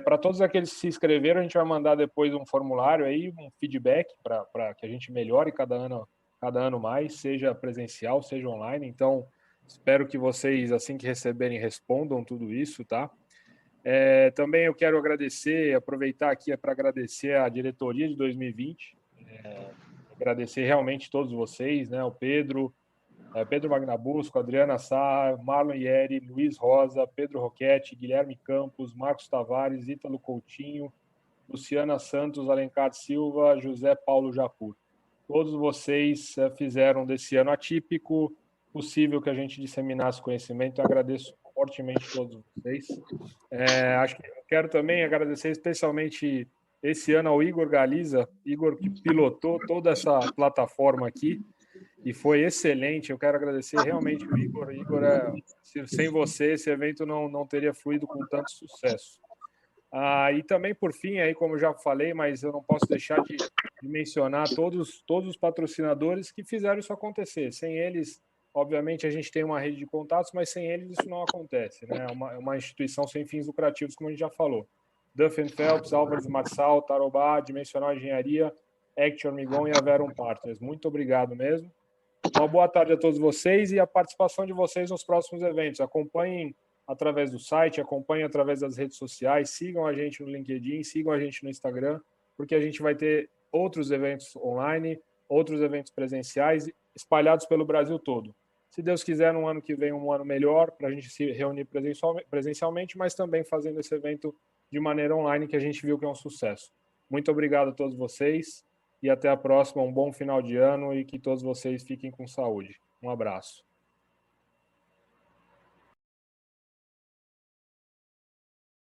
Para todos aqueles que se inscreveram, a gente vai mandar depois um formulário aí, um feedback para que a gente melhore cada ano mais, seja presencial, seja online. Então, espero que vocês, assim que receberem, respondam tudo isso, tá? Também eu quero aproveitar aqui para agradecer a diretoria de 2020, agradecer realmente todos vocês, né? O Pedro Magnabusco, Adriana Sá, Marlon Ieri, Luiz Rosa, Pedro Roquete, Guilherme Campos, Marcos Tavares, Ítalo Coutinho, Luciana Santos, Alencar Silva, José Paulo Japur. Todos vocês fizeram desse ano atípico possível que a gente disseminasse conhecimento. Eu agradeço fortemente a todos vocês. Acho que quero também agradecer especialmente esse ano ao Igor Galiza, Igor que pilotou toda essa plataforma aqui, e foi excelente. Eu quero agradecer realmente o Igor. Igor, sem você, esse evento não teria fluído com tanto sucesso. E também, por fim, aí, como eu já falei, mas eu não posso deixar de mencionar todos os patrocinadores que fizeram isso acontecer. Sem eles, obviamente, a gente tem uma rede de contatos, mas sem eles isso não acontece, né? É uma instituição sem fins lucrativos, como a gente já falou. Duff & Phelps, Álvares Marçal, Tarobá, Dimensional Engenharia, Act Hormigão e a Verum Partners. Muito obrigado mesmo. Uma boa tarde a todos vocês e a participação de vocês nos próximos eventos. Acompanhem através do site, acompanhem através das redes sociais, sigam a gente no LinkedIn, sigam a gente no Instagram, porque a gente vai ter outros eventos online, outros eventos presenciais espalhados pelo Brasil todo. Se Deus quiser, no ano que vem, um ano melhor, para a gente se reunir presencialmente, mas também fazendo esse evento de maneira online, que a gente viu que é um sucesso. Muito obrigado a todos vocês. E até a próxima, um bom final de ano e que todos vocês fiquem com saúde. Um abraço.